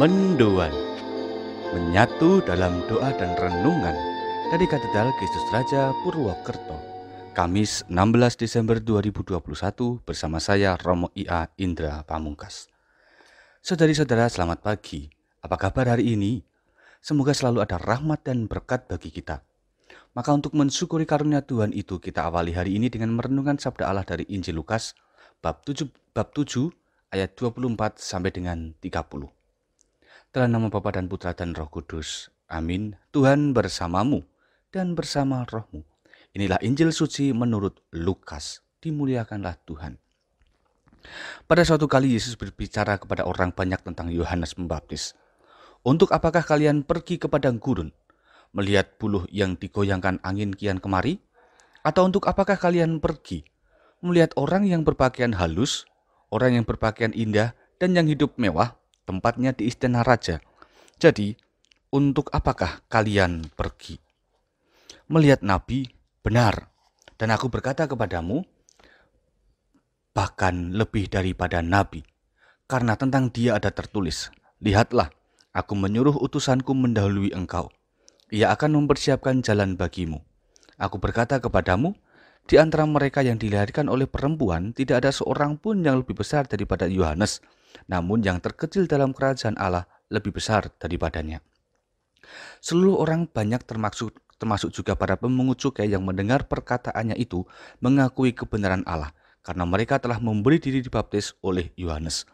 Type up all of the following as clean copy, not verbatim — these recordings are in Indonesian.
Mendoan, menyatu dalam doa dan renungan dari Katedral Kristus Raja Purwokerto, Kamis 16 Desember 2021 bersama saya Romo IA Indra Pamungkas. Saudari-saudara, selamat pagi. Apa kabar hari ini? Semoga selalu ada rahmat dan berkat bagi kita. Maka untuk mensyukuri karunia Tuhan itu, kita awali hari ini dengan merenungkan sabda Allah dari Injil Lukas bab 7 ayat 24 sampai dengan 30. Dalam nama Bapa dan Putra dan Roh Kudus. Amin. Tuhan bersamamu dan bersama rohmu. Inilah Injil suci menurut Lukas. Dimuliakanlah Tuhan. Pada suatu kali Yesus berbicara kepada orang banyak tentang Yohanes Pembaptis. Untuk apakah kalian pergi ke padang gurun, melihat buluh yang digoyangkan angin kian kemari? Atau untuk apakah kalian pergi, melihat orang yang berpakaian halus, orang yang berpakaian indah, dan yang hidup mewah, tempatnya di istana raja? Jadi, untuk apakah kalian pergi? Melihat nabi? Benar. Dan aku berkata kepadamu, bahkan lebih daripada nabi. Karena tentang dia ada tertulis, lihatlah, aku menyuruh utusanku mendahului engkau. Ia akan mempersiapkan jalan bagimu. Aku berkata kepadamu, di antara mereka yang dilahirkan oleh perempuan, tidak ada seorang pun yang lebih besar daripada Yohanes. Namun yang terkecil dalam kerajaan Allah lebih besar daripadanya. Seluruh orang banyak termasuk juga para pemungut cukai yang mendengar perkataannya itu mengakui kebenaran Allah, karena mereka telah memberi diri dibaptis oleh Yohanes.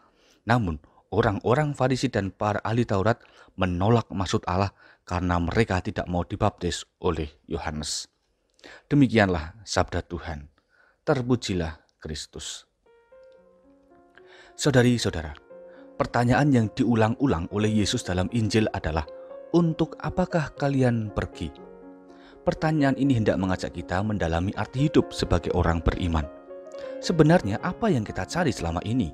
Namun orang-orang Farisi dan para ahli Taurat menolak maksud Allah karena mereka tidak mau dibaptis oleh Yohanes. Demikianlah sabda Tuhan. Terpujilah Kristus. Saudari-saudara, pertanyaan yang diulang-ulang oleh Yesus dalam Injil adalah, untuk apakah kalian pergi? Pertanyaan ini hendak mengajak kita mendalami arti hidup sebagai orang beriman. Sebenarnya apa yang kita cari selama ini?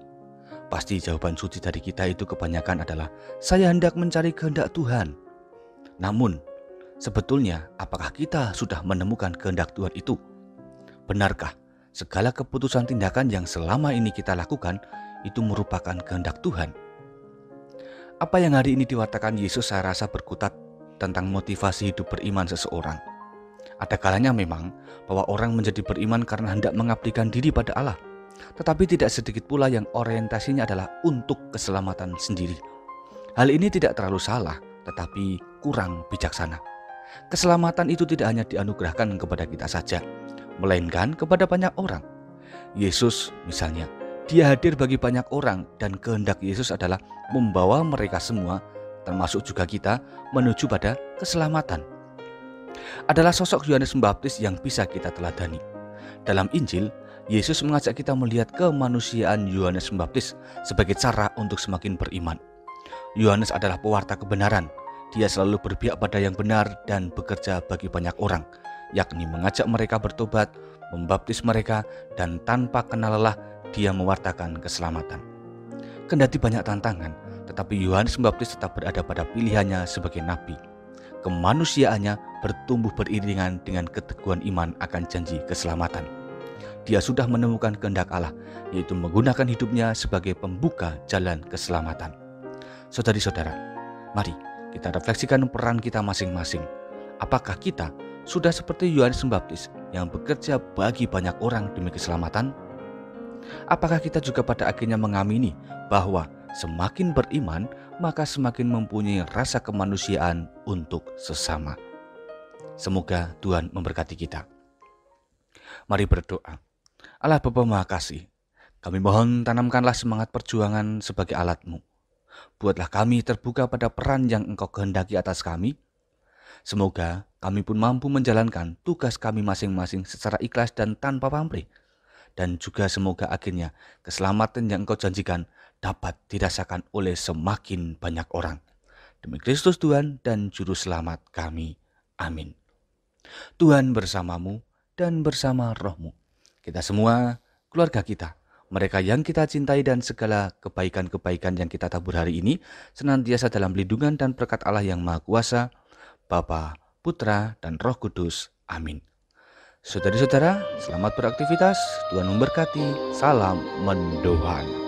Pasti jawaban suci dari kita itu kebanyakan adalah, saya hendak mencari kehendak Tuhan. Namun, sebetulnya apakah kita sudah menemukan kehendak Tuhan itu? Benarkah segala keputusan tindakan yang selama ini kita lakukan itu merupakan kehendak Tuhan? Apa yang hari ini diwartakan Yesus saya rasa berkutat tentang motivasi hidup beriman seseorang. Ada kalanya memang bahwa orang menjadi beriman karena hendak mengabdikan diri pada Allah. Tetapi tidak sedikit pula yang orientasinya adalah untuk keselamatan sendiri. Hal ini tidak terlalu salah, tetapi kurang bijaksana. Keselamatan itu tidak hanya dianugerahkan kepada kita saja, melainkan kepada banyak orang. Yesus misalnya, dia hadir bagi banyak orang, dan kehendak Yesus adalah membawa mereka semua, termasuk juga kita, menuju pada keselamatan. Adalah sosok Yohanes Pembaptis yang bisa kita teladani. Dalam Injil, Yesus mengajak kita melihat kemanusiaan Yohanes Pembaptis sebagai cara untuk semakin beriman. Yohanes adalah pewarta kebenaran. Dia selalu berpihak pada yang benar dan bekerja bagi banyak orang, yakni mengajak mereka bertobat, membaptis mereka, dan tanpa kenal lelah dia mewartakan keselamatan. Kendati banyak tantangan, tetapi Yohanes Pembaptis tetap berada pada pilihannya sebagai nabi. Kemanusiaannya bertumbuh beriringan dengan keteguhan iman akan janji keselamatan. Dia sudah menemukan kehendak Allah, yaitu menggunakan hidupnya sebagai pembuka jalan keselamatan. Saudari-saudara, mari kita refleksikan peran kita masing-masing. Apakah kita sudah seperti Yohanes Pembaptis yang bekerja bagi banyak orang demi keselamatan? Apakah kita juga pada akhirnya mengamini bahwa semakin beriman, maka semakin mempunyai rasa kemanusiaan untuk sesama? Semoga Tuhan memberkati kita. Mari berdoa. Allah Bapa Maha Kasih, kami mohon tanamkanlah semangat perjuangan sebagai alat-Mu. Buatlah kami terbuka pada peran yang Engkau kehendaki atas kami. Semoga kami pun mampu menjalankan tugas kami masing-masing secara ikhlas dan tanpa pamrih. Dan juga semoga akhirnya keselamatan yang Engkau janjikan dapat dirasakan oleh semakin banyak orang. Demi Kristus Tuhan dan Juru Selamat kami. Amin. Tuhan bersamamu dan bersama rohmu. Kita semua, keluarga kita, mereka yang kita cintai dan segala kebaikan-kebaikan yang kita tabur hari ini senantiasa dalam lindungan dan berkat Allah yang Maha Kuasa, Bapa, Putra, dan Roh Kudus. Amin. Saudari-saudara, selamat beraktivitas. Tuhan memberkati. Salam mendoan.